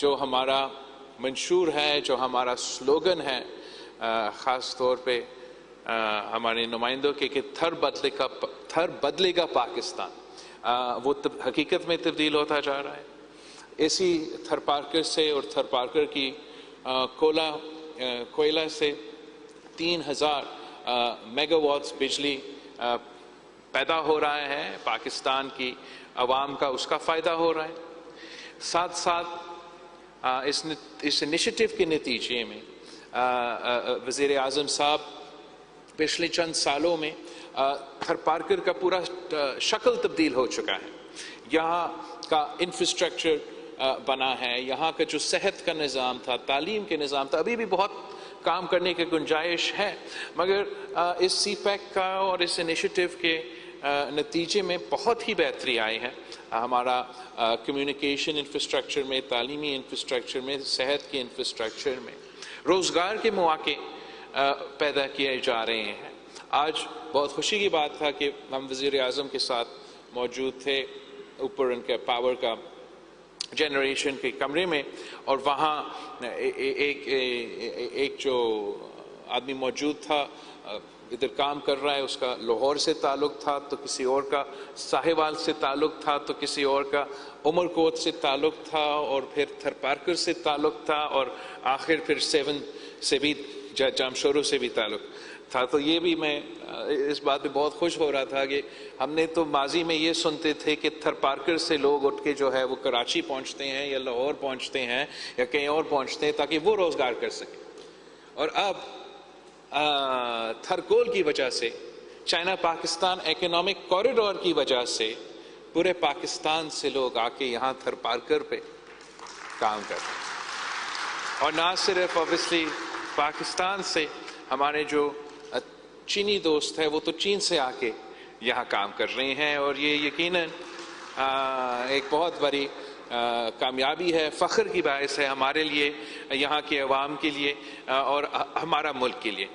جو ہمارا منشور ہے، جو ہمارا سلوگن ہے، خاص طور پہ ہمارے نمائندوں کے کہ تھر بدلے گا پاکستان، وہ حقیقت میں تبدیل ہوتا جا رہا ہے۔ اسی تھر پارکر سے اور تھر پارکر کی کوئلہ سے 3000 میگا واٹس بجلی پیدا ہو رہا ہے، پاکستان کی عوام کا اس کا فائدہ ہو رہا ہے۔ ساتھ ساتھ اس انیشیٹو کے نتیجے میں وزیر اعظم صاحب پچھلے چند سالوں میں تھر پارکر کا پورا شکل تبدیل ہو چکا ہے۔ یہاں کا انفراسٹرکچر بنا ہے، یہاں کا جو صحت کا نظام تھا، تعلیم کے نظام تھا، ابھی بھی بہت کام کرنے کی گنجائش ہے، مگر اس سی پیک کا اور اس انیشیٹو کے نتیجے میں بہت ہی بہتری آئی ہے۔ ہمارا کمیونیکیشن انفراسٹرکچر میں، تعلیمی انفراسٹرکچر میں، صحت کے انفراسٹرکچر میں، روزگار کے مواقع پیدا کیے جا رہے ہیں۔ آج بہت خوشی کی بات تھا کہ ہم وزیر اعظم کے ساتھ موجود تھے اوپر ان کے پاور کا جنریشن کے کمرے میں، اور وہاں ایک جو آدمی موجود تھا ادھر کام کر رہا ہے، اس کا لاہور سے تعلق تھا، تو کسی اور کا ساہیوال سے تعلق تھا، تو کسی اور کا عمر کوٹ سے تعلق تھا، اور پھر تھر پارکر سے تعلق تھا، اور آخر پھر 7 سے بھی جامشورو سے بھی تعلق تھا۔ تو یہ بھی میں اس بات پہ بہت خوش ہو رہا تھا کہ ہم نے تو ماضی میں یہ سنتے تھے کہ تھر پارکر سے لوگ اٹھ کے جو ہے وہ کراچی پہنچتے ہیں یا لاہور پہنچتے ہیں یا کہیں اور پہنچتے ہیں تاکہ وہ روزگار کر سکیں، اور اب تھرکول کی وجہ سے، چائنا پاکستان اکنامک کوریڈور کی وجہ سے پورے پاکستان سے لوگ آ کے یہاں تھر پارکر پہ کام کر رہے ہیں۔ اور نہ صرف اوبیسلی پاکستان سے، ہمارے جو چینی دوست ہیں وہ تو چین سے آ کے یہاں کام کر رہے ہیں، اور یہ یقیناً ایک بہت بڑی کامیابی ہے، فخر کی باعث ہے ہمارے لیے، یہاں کے عوام کے لیے اور ہمارا ملک کے لیے۔